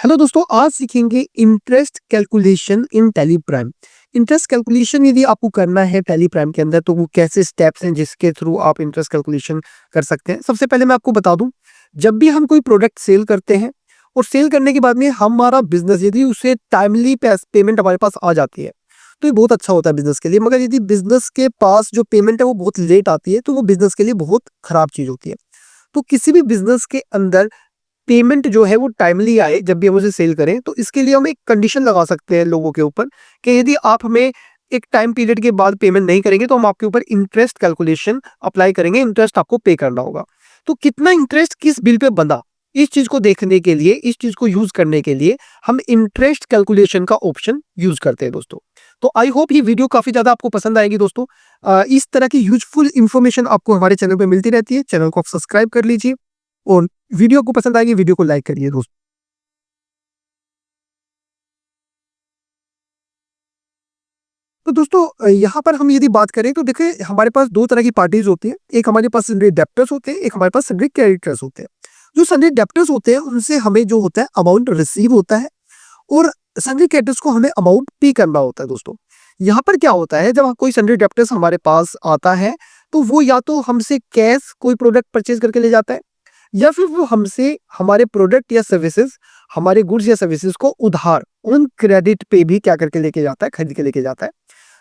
Hello दोस्तों, आज सीखेंगे interest calculation in tally prime. Interest calculation यदि आपको करना है टैली प्राइम के अंदर तो वो कैसे स्टेप्स हैं जिसके थ्रू आप इंटरेस्ट कैलकुलेशन कर सकते हैं। सबसे पहले मैं आपको बता दूं, जब भी हम कोई प्रोडक्ट सेल करते हैं और सेल करने के बाद में हमारा बिजनेस यदि उसे टाइमली पेमेंट हमारे पास आ जाती है तो ये बहुत अच्छा होता है बिजनेस के लिए। मगर यदि बिजनेस के पास जो पेमेंट है वो बहुत लेट आती है तो वो बिजनेस के लिए बहुत खराब चीज होती है। तो किसी भी बिजनेस के अंदर पेमेंट जो है वो टाइमली आए जब भी हम उसे सेल करें, तो इसके लिए हम एक कंडीशन लगा सकते हैं लोगों के ऊपर कि यदि आप हमें एक टाइम पीरियड के बाद पेमेंट नहीं करेंगे तो हम आपके ऊपर इंटरेस्ट कैलकुलेशन अप्लाई करेंगे, इंटरेस्ट आपको पे करना होगा। तो कितना इंटरेस्ट किस बिल पे बंधा, इस चीज को देखने के लिए, इस चीज को यूज करने के लिए हम इंटरेस्ट कैलकुलेशन का ऑप्शन यूज करते हैं दोस्तों। तो आई होप ये वीडियो काफी ज्यादा आपको पसंद आएगी दोस्तों। इस तरह की यूजफुल इंफॉर्मेशन आपको हमारे चैनल पे मिलती रहती है। चैनल को आप सब्सक्राइब कर लीजिए और वीडियो को पसंद आएगी वीडियो को लाइक करिए दोस्तों। तो दोस्तों यहाँ पर हम यदि बात करें तो देखिए हमारे पास दो तरह की पार्टीज होती हैं। एक हमारे पास सन्ड्री डेब्टर्स होते हैं, एक हमारे पास सन्ड्री क्रेडिटर्स होते हैं। जो सन्ड्री डेब्टर्स होते हैं उनसे हमें जो होता है अमाउंट रिसीव होता है और सन्ड्री क्रेडिटर्स को हमें अमाउंट पे करना होता है दोस्तों। यहाँ पर क्या होता है, जब कोई सन्ड्री डेब्टर्स हमारे पास आता है तो वो या तो हमसे कैश कोई प्रोडक्ट परचेज करके ले जाता है या फिर वो हमसे हमारे प्रोडक्ट या सर्विसेज, हमारे गुड्स या सर्विसेज को उधार ऑन क्रेडिट पे भी क्या करके लेके जाता है, खरीद के लेके जाता है।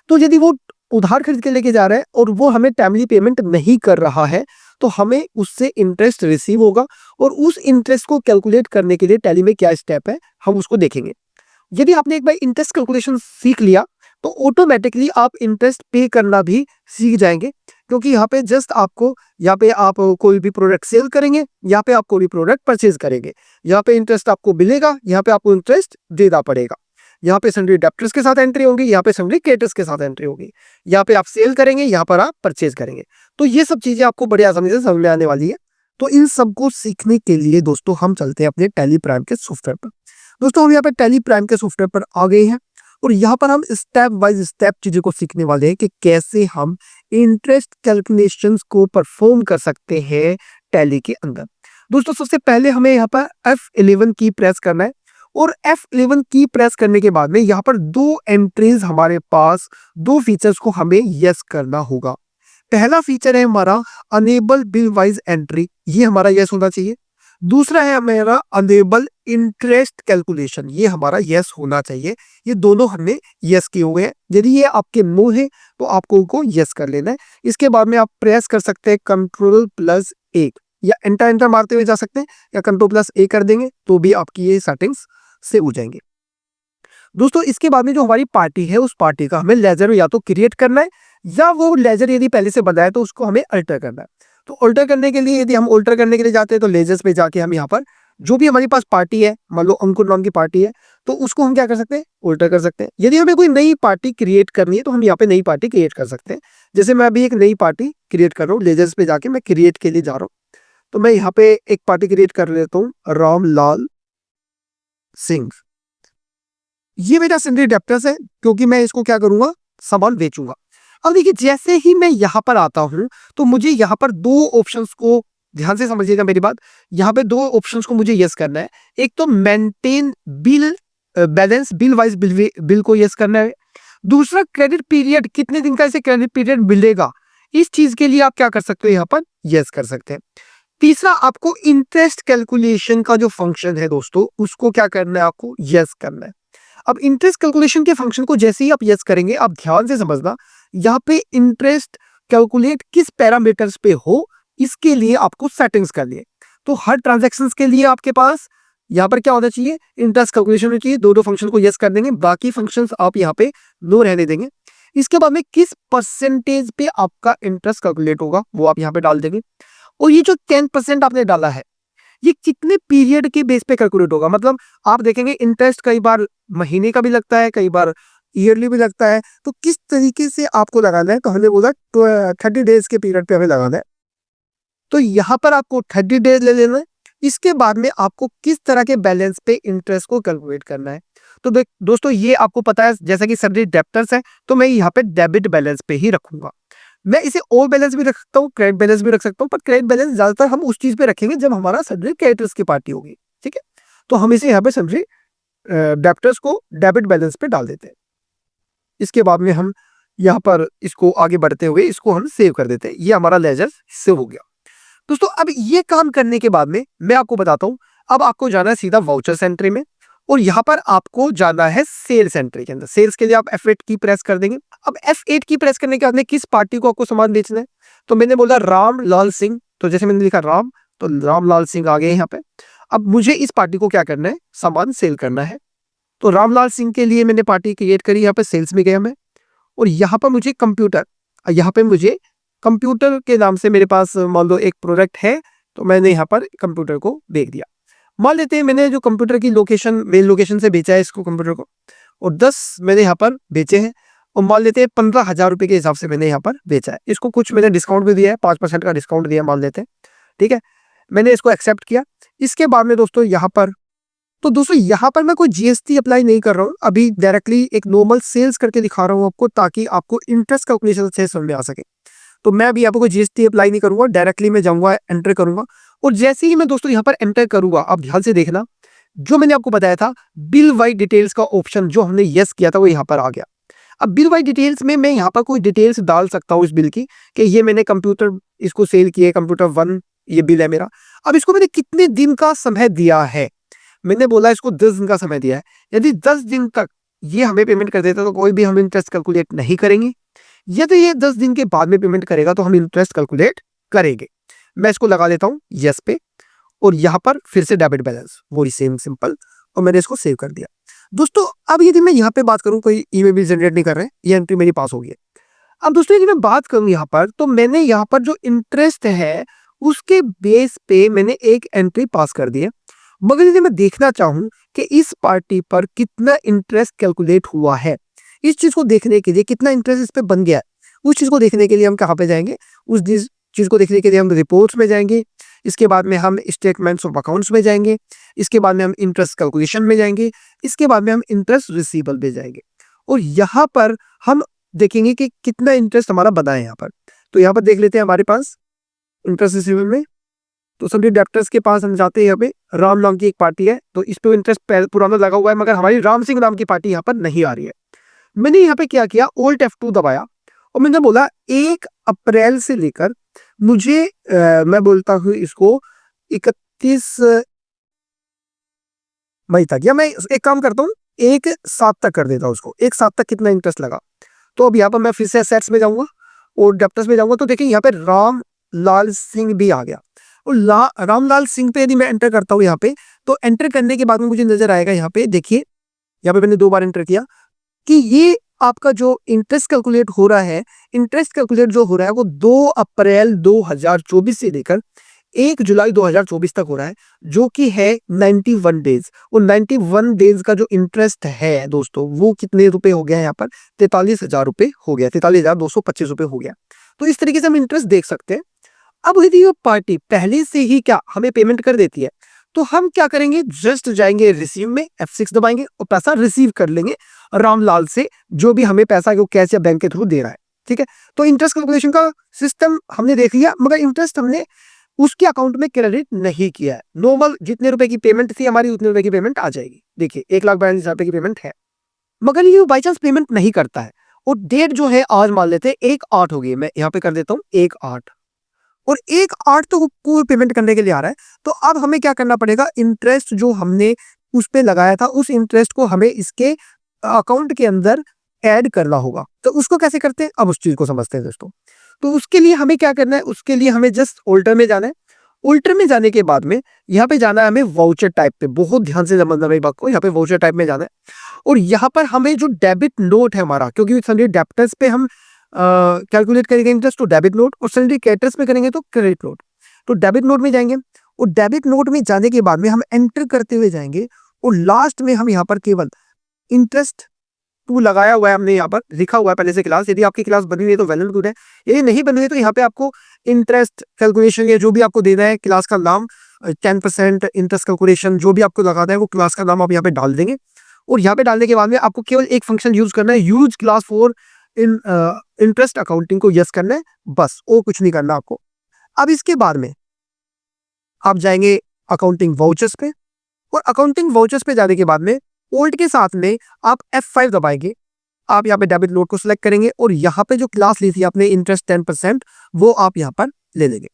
तो यदि वो उधार खरीद के लेके जा रहा है और वो हमें टाइमली पेमेंट नहीं कर रहा है तो हमें उससे इंटरेस्ट रिसीव होगा और उस इंटरेस्ट को कैलकुलेट करने के लिए टैली में क्या स्टेप है हम उसको देखेंगे। यदि आपने एक बार इंटरेस्ट कैलकुलेशन सीख लिया तो ऑटोमेटिकली आप इंटरेस्ट पे करना भी सीख जाएंगे, क्योंकि यहाँ पे जस्ट आपको, यहाँ पे आप कोई भी प्रोडक्ट सेल करेंगे, यहाँ पे आप कोई भी प्रोडक्ट परचेज करेंगे, यहाँ पे इंटरेस्ट आपको मिलेगा, यहाँ पे आपको इंटरेस्ट देना पड़ेगा। यहाँ पे सन्ड्री डेब्टर्स के साथ एंट्री होगी, यहाँ पे सन्ड्री क्रेडिटर्स के साथ एंट्री होगी। यहाँ पे आप सेल करेंगे, यहाँ पर आप परचेज करेंगे। तो ये सब चीजें आपको बड़ी आसानी से समझ में आने वाली है। तो इन सबको सीखने के लिए दोस्तों हम चलते हैं अपने टैली प्राइम के सॉफ्टवेयर पर। दोस्तों हम यहाँ पे टैली प्राइम के सॉफ्टवेयर पर आ गए हैं और यहाँ पर हम स्टेप बाय स्टेप चीजों को सीखने वाले हैं कि कैसे हम इंटरेस्ट कैलकुलेशंस को परफॉर्म कर सकते हैं टैली के अंदर। दोस्तों सबसे पहले हमें यहाँ पर F11 की प्रेस करना है और F11 की प्रेस करने के बाद में यहाँ पर दो एंट्रीज हमारे पास, दो फीचर्स को हमें यस करना होगा। पहला फीचर है हमारा अनेबल बिल वाइज एंट्री, ये हमारा यस होना चाहिए। दूसरा है हमारा अनेबल इंटरेस्ट कैलकुलेशन, ये हमारा यस होना चाहिए। ये दोनों हमने यस किए हुए हैं। यदि ये आपके नो है तो आपको उनको यस कर लेना है। इसके बाद में आप प्रेस कर सकते हैं Ctrl+A या एंटर एंटर मारते हुए जा सकते हैं या Ctrl+A कर देंगे तो भी आपकी ये सेटिंग्स से हो जाएंगे। दोस्तों इसके बाद में जो हमारी पार्टी है उस पार्टी का हमें लेजर या तो क्रिएट करना है या वो लेजर यदि पहले से बना है तो उसको हमें अल्टर करना है। तो अल्टर करने के लिए, यदि हम अल्टर करने के लिए जाते हैं तो लेजर्स पे जाके हम यहाँ पर जो भी हमारे पास पार्टी है, मान लो अंकुर नाम की पार्टी है, तो उसको हम क्या कर सकते हैं, अल्टर कर सकते हैं। यदि हमें कोई नई पार्टी क्रिएट करनी है तो हम यहाँ पे नई पार्टी क्रिएट कर सकते हैं। जैसे मैं अभी एक नई पार्टी क्रिएट कर रहा हूँ, लेजर्स पे जाके मैं क्रिएट के लिए जा रहा हूँ। तो मैं यहाँ पे एक पार्टी क्रिएट कर लेता हूँ, रामलाल सिंह। ये मेरा सन्ड्री डेब्टर्स है क्योंकि मैं इसको क्या करूंगा, सामान बेचूंगा। अब देखिए जैसे ही मैं यहाँ पर आता हूं तो मुझे यहाँ पर दो ऑप्शंस को ध्यान से समझिएगा मेरी बात। यहाँ पे दो ऑप्शंस को मुझे यस करना है। एक तो maintain bill balance, bill wise bill को यस करना है। दूसरा क्रेडिट पीरियड, कितने दिन का इसे क्रेडिट पीरियड मिलेगा, इस चीज के लिए आप क्या कर सकते हो, यहाँ पर यस कर सकते हैं। तीसरा आपको इंटरेस्ट कैलकुलेशन का जो फंक्शन है दोस्तों उसको क्या करना है, आपको यस करना है। अब इंटरेस्ट कैलकुलेशन के फंक्शन को जैसे ही आप यस करेंगे, आप ध्यान से समझना, यहाँ पे इंटरेस्ट कैलकुलेट किस पैरामीटर्स पे हो इसके लिए आपको सेटिंग्स करनी है। तो हर ट्रांजैक्शंस के लिए आपके पास यहाँ पर क्या होना चाहिए, इंटरेस्ट कैलकुलेशन होना चाहिए। दो फंक्शन को यस कर देंगे, बाकी फंक्शंस आप यहाँ पे नो रहने देंगे। इसके बाद में किस परसेंटेज पे आपका इंटरेस्ट कैलकुलेट होगा वो आप यहाँ पे डाल देंगे। और ये जो 10% आपने डाला है ये कितने पीरियड के बेस पे कैलकुलेट होगा। मतलब आप देखेंगे इंटरेस्ट कई बार महीने का भी लगता है, कई बार ईयरली भी लगता है। तो किस तरीके से आपको लगाना है, तो हमने बोला 30 डेज के पीरियड पे हमें लगाना है। तो यहाँ पर आपको 30 डेज ले लेना है। इसके बाद में आपको किस तरह के बैलेंस पे इंटरेस्ट को कैलकुलेट करना है। तो दोस्तों ये आपको पता है, जैसा कि सन्ड्री डेब्टर्स है तो मैं यहाँ पे डेबिट बैलेंस पे ही रखूंगा। मैं इसे ऑल बैलेंस भी रख सकता हूँ, क्रेडिट बैलेंस भी रख सकता हूँ, पर क्रेडिट बैलेंस ज्यादातर हम उस चीज पे रखेंगे जब हमारा सन्ड्री क्रेडिटर्स की पार्टी होगी, ठीक है। तो हम इसे यहाँ पे सन्ड्री डेप्टर्स को डेबिट बैलेंस पे डाल देते हैं। इसके बाद में हम यहाँ पर इसको आगे बढ़ते हुए इसको हम सेव कर देते हैं। ये हमारा लेजर सेव हो गया। दोस्तों अब ये काम करने के बाद में मैं आपको बताता हूँ, अब आपको जाना है सीधा वाउचर्स एंट्री में और यहाँ पर आपको जाना है सेल्स एंट्री के अंदर। सेल्स के लिए आप F8 की प्रेस कर देंगे। अब F8 की प्रेस करने के बाद में किस पार्टी को आपको सामान बेचना है, तो मैंने बोला राम लाल सिंह, तो जैसे मैंने लिखा राम, तो राम लाल सिंह आ गए यहाँ पे। अब मुझे इस पार्टी को क्या करना है, सामान सेल करना है। तो रामलाल सिंह के लिए मैंने पार्टी क्रिएट करी, यहाँ पे सेल्स में गया मैं और यहाँ पर मुझे कंप्यूटर, यहाँ पे मुझे कंप्यूटर के नाम से मेरे पास मान लो एक प्रोडक्ट है, तो मैंने यहाँ पर कंप्यूटर को बेच दिया। मान लेते हैं मैंने जो कंप्यूटर की लोकेशन, मेन लोकेशन से बेचा है इसको कंप्यूटर को, और 10 मैंने यहाँ पर बेचे हैं और मान लेते हैं 15,000 रुपए के हिसाब से मैंने यहाँ पर बेचा है। इसको कुछ मैंने डिस्काउंट भी दिया है, 5% का डिस्काउंट दिया मान लेते हैं, ठीक है। मैंने इसको एक्सेप्ट किया। इसके बाद में दोस्तों यहाँ पर, तो दोस्तों यहाँ पर मैं कोई जीएसटी अप्लाई नहीं कर रहा हूँ, अभी डायरेक्टली एक नॉर्मल सेल्स करके दिखा रहा हूँ आपको, ताकि आपको इंटरेस्ट कैलकुलेशन अच्छे समझ में आ सके। तो मैं अभी आपको जीएसटी अप्लाई नहीं करूंगा, डायरेक्टली मैं जाऊंगा एंटर करूंगा और जैसे ही मैं दोस्तों यहाँ पर एंटर करूंगा, आप ध्यान से देखना, जो मैंने आपको बताया था बिल वाइड डिटेल्स का ऑप्शन जो हमने यस किया था वो यहाँ पर आ गया। अब बिल वाइड डिटेल्स में मैं यहाँ पर कोई डिटेल्स डाल सकता हूँ इस बिल की, कि ये मैंने कंप्यूटर इसको सेल किया, कंप्यूटर 1 ये बिल है मेरा। अब इसको मैंने कितने दिन का समय दिया है, मैंने बोला इसको 10 दिन का समय दिया है। यदि 10 दिन तक ये हमें पेमेंट कर देता तो कोई भी हम इंटरेस्ट कैलकुलेट नहीं करेंगे, यदि ये 10 दिन के बाद में पेमेंट करेगा तो हम इंटरेस्ट कैलकुलेट करेंगे। मैं इसको लगा देता हूँ यस पे और यहाँ पर फिर से डेबिट बैलेंस वही सेम सिंपल, और मैंने इसको सेव कर दिया। दोस्तों अब यदि मैं यहाँ पे बात करूँ, कोई ईमेल भी जनरेट नहीं कर रहे, ये एंट्री मेरी पास हो गई है। अब दोस्तों यदि मैं बात करूँ यहाँ पर, तो मैंने यहाँ पर जो इंटरेस्ट है उसके बेस पे मैंने एक एंट्री पास कर दी है। मगर यदि मैं देखना चाहूँ कि इस पार्टी पर कितना इंटरेस्ट कैलकुलेट हुआ है, इस चीज को देखने के लिए कितना इंटरेस्ट इस पे बन गया है, उस चीज को देखने के लिए हम कहाँ पे जाएंगे, उस चीज को देखने के लिए हम रिपोर्ट्स में जाएंगे। इसके बाद में हम स्टेटमेंट्स ऑफ अकाउंट्स में जाएंगे। इसके बाद में हम इंटरेस्ट कैलकुलेशन में जाएंगे। इसके बाद में हम इंटरेस्ट रिसीवेबल में जाएंगे और यहाँ पर हम देखेंगे कि कितना इंटरेस्ट हमारा बना है यहाँ पर। तो यहाँ पर देख लेते हैं हमारे पास इंटरेस्ट रिसीवेबल में, तो सभी डेप्टर्स के पास हम जाते हैं। यहाँ पे राम नाम की एक पार्टी है, तो इस पे इंटरेस्ट पुराना लगा हुआ है, मगर हमारी राम सिंह नाम की पार्टी यहाँ पर नहीं आ रही है। मैंने यहाँ पे क्या किया, Alt F2 दबाया और मैंने बोला 1 अप्रैल से लेकर मुझे मैं बोलता हूँ इसको 31 मई तक, या मैं एक काम करता हूँ 1/7 तक कर देता हूँ उसको, 1/7 तक कितना इंटरेस्ट लगा। तो अब यहाँ पर मैं फिर से एसेट्स में जाऊंगा और डेप्टर्स में जाऊंगा, तो देखिए यहाँ पे राम लाल सिंह भी आ गया और रामलाल सिंह पे यदि मैं एंटर करता हूँ यहाँ पे, तो एंटर करने के बाद में मुझे नजर आएगा यहाँ पे, देखिए यहाँ पे मैंने 2 बार एंटर किया कि ये आपका जो इंटरेस्ट कैलकुलेट हो रहा है, इंटरेस्ट कैलकुलेट जो हो रहा है वो 2 अप्रैल 2024 से लेकर 1 जुलाई 2024 तक हो रहा है, जो कि है 91 डेज। और 91 डेज का जो इंटरेस्ट है दोस्तों वो कितने रुपए हो गया यहाँ पर, 43,000 रुपए हो गया, 43,225 रुपए हो गया। तो इस तरीके से हम इंटरेस्ट देख सकते हैं। अब यदि ये पार्टी पहले से ही क्या हमें पेमेंट कर देती है, तो हम क्या करेंगे, जस्ट जाएंगे रिसीव में, F6 दबाएंगे और पैसा रिसीव कर लेंगे रामलाल से, जो भी हमें पैसा वो कैश या बैंक के थ्रू दे रहा है, ठीक है। तो इंटरेस्ट कैलकुलेशन का सिस्टम हमने देख लिया, मगर इंटरेस्ट हमने उसके अकाउंट में क्रेडिट नहीं किया है। नॉर्मल जितने रुपए की पेमेंट थी हमारी, उतने रुपए की पेमेंट आ जाएगी। देखिए 1,42,000 रुपए की पेमेंट है, मगर ये बाई चांस पेमेंट नहीं करता है और डेट जो है आज मान लेते हैं 1/8 हो गई, मैं यहाँ पे कर देता हूँ 1/8 और 1/8 तो पूरी पेमेंट करने के लिए आ रहा है। तो अब हमें क्या करना पड़ेगा, इंटरेस्ट जो हमने उस पे लगाया था उस इंटरेस्ट को हमें इसके अकाउंट के अंदर ऐड करना होगा। तो उसको कैसे करते हैं, अब उस चीज को समझते हैं दोस्तों। तो उसके लिए हमें क्या करना है, उसके लिए हमें जस्ट ऑल्टर में जाना है। ऑल्टर में जाने के बाद में यहाँ पे जाना है हमें वाउचर टाइप पे, बहुत ध्यान से समझना मेरी बात को, यहाँ पे वाउचर टाइप में जाना है और यहाँ पर हमें जो डेबिट नोट है हमारा, क्योंकि सन्ड्री डेप्टर्स पे हम कैलकुलेट करेंगे इंटरेस्ट, तो डेबिट नोट, और सन्ड्री क्रेडिटर्स में करेंगे तो क्रेडिट नोट। तो डेबिट नोट में जाएंगे और डेबिट नोट में जाने के बाद में हम एंटर करते हुए जाएंगे और लास्ट में हम यहाँ पर केवल इंटरेस्ट 2 लगाया हुआ है, हमने यहाँ पर लिखा हुआ है पहले से क्लास। यदि आपकी क्लास बनी हुई है तो वेल एंड गुड है, यदि नहीं बनी हुई है तो यहाँ पे आपको इंटरेस्ट कैलकुलेशन या जो भी आपको देना है, क्लास का नाम 10% इंटरेस्ट कैलकुलेशन जो भी आपको लगाना है वो क्लास का नाम आप यहाँ पे डाल देंगे। और यहाँ पे डालने के बाद में आपको केवल एक फंक्शन यूज करना है, use class for interest accounting को यस करना है, बस और कुछ नहीं करना आपको। अब इसके बाद में आप जाएंगे अकाउंटिंग वाउचर्स पे और अकाउंटिंग वाउचर्स पे जाने के बाद में ओल्ड के साथ में आप F5 दबाएंगे। आप यहाँ पे डेबिट नोट को सिलेक्ट करेंगे और यहाँ पे जो क्लास ली थी आपने इंटरेस्ट 10% वो आप यहाँ पर ले लेंगे।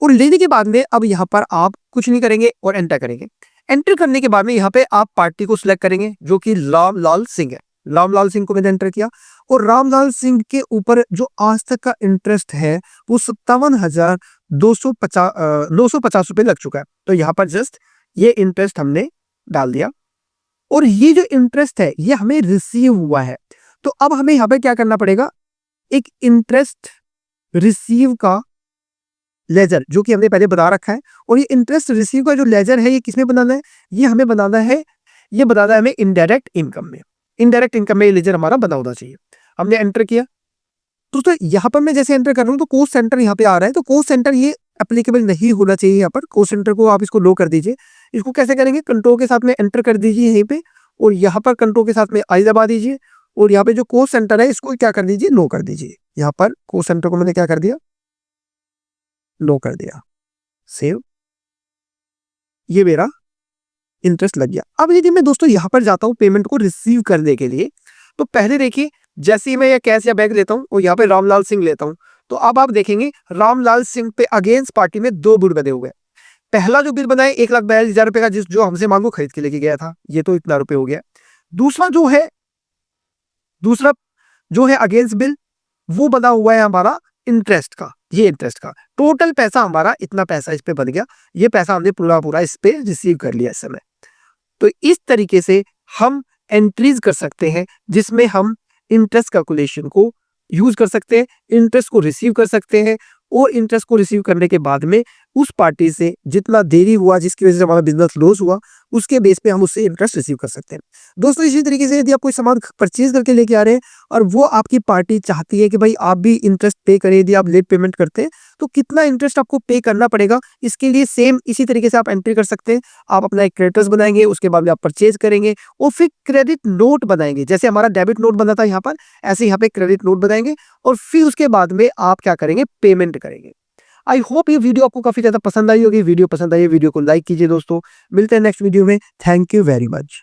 और लेने के बाद में अब यहाँ पर आप कुछ नहीं करेंगे और एंटर करेंगे। एंटर करने के बाद में यहाँ पे आप पार्टी को सिलेक्ट करेंगे जो कि रामलाल सिंह है। रामलाल सिंह को मैंने एंटर किया और रामलाल सिंह के ऊपर जो आज तक का इंटरेस्ट है वो 57,250 रुपए लग चुका है। तो यहाँ पर जस्ट ये इंटरेस्ट हमने डाल दिया और ये जो इंटरेस्ट है ये हमें रिसीव हुआ है। तो अब हमें यहाँ पे क्या करना पड़ेगा, एक इंटरेस्ट रिसीव का लेजर जो कि हमने पहले बना रखा है, और ये इंटरेस्ट रिसीव का जो लेजर है ये किसमें बनाना है, ये हमें बनाना है, ये बनाना है हमें इनडायरेक्ट इनकम में। इनडायरेक्ट इनकम में ये लेजर हमारा बना होना चाहिए। हमने एंटर किया तो यहाँ पर मैं जैसे एंटर कर रहा हूँ तो कोस्ट सेंटर यहाँ पे आ रहा है, तो कोस्ट सेंटर ये एप्लीकेबल नहीं होना चाहिए। यहाँ पर कोस्ट सेंटर को आप इसको लो कर दीजिए। इसको कैसे करेंगे, कंट्रोल के साथ में एंटर कर दीजिए यहीं पे, और यहाँ पर कंट्रोल के साथ में आई दबा दीजिए, और यहाँ पे जो कोस्ट सेंटर है इसको क्या कर दीजिए, लो कर दीजिए। यहाँ पर कोस्ट सेंटर को मैंने क्या कर दिया, लो कर दिया। सेव, ये मेरा इंटरेस्ट लग गया। अब यदि मैं दोस्तों यहाँ पर जाता हूँ पेमेंट को रिसीव करने के लिए, तो पहले देखिए जैसे ही मैं ये कैश या बैग लेता हूँ और यहाँ पे रामलाल सिंह लेता हूँ, तो अब आप देखेंगे रामलाल सिंह पे अगेंस्ट पार्टी में 2 बिल बने हुए हैं। पहला जो बिल बना है 1,42,000 रुपए का, जो हमसे मांगो खरीद के लेके गया था, ये तो इतना रुपए हो गया। दूसरा जो है अगेंस्ट बिल, वो बना हुआ है हमारा इंटरेस्ट का। ये इंटरेस्ट का टोटल पैसा हमारा इतना पैसा इस पे बन गया। ये पैसा हमने पूरा इस पे रिसीव कर लिया इस समय। तो इस तरीके से हम एंट्रीज कर सकते हैं जिसमें हम इंटरेस्ट कैलकुलेशन को यूज कर सकते हैं, इंटरेस्ट को रिसीव कर सकते हैं, और इंटरेस्ट को रिसीव करने के बाद में उस पार्टी से जितना देरी हुआ, जिसकी वजह से हमारा बिजनेस लॉस हुआ, उसके बेस पे हम उससे इंटरेस्ट रिसीव कर सकते हैं। दोस्तों इसी तरीके से यदि आप कोई सामान परचेज करके लेके आ रहे हैं और वो आपकी पार्टी चाहती है कि भाई आप भी इंटरेस्ट पे करें, यदि आप लेट पेमेंट करते हैं तो कितना इंटरेस्ट आपको पे करना पड़ेगा, इसके लिए सेम इसी तरीके से आप एंट्री कर सकते हैं। आप अपना एक क्रेडिटर्स बनाएंगे, उसके बाद में आप परचेज करेंगे और फिर क्रेडिट नोट बनाएंगे। जैसे हमारा डेबिट नोट बना था यहाँ पर, ऐसे यहाँ पे क्रेडिट नोट बनाएंगे और फिर उसके बाद में आप क्या करेंगे, पेमेंट करेंगे। आई होप ये वीडियो आपको काफी ज्यादा पसंद आई होगी। वीडियो पसंद आई, वीडियो को लाइक कीजिए दोस्तों। मिलते हैं नेक्स्ट वीडियो में। Thank you very much.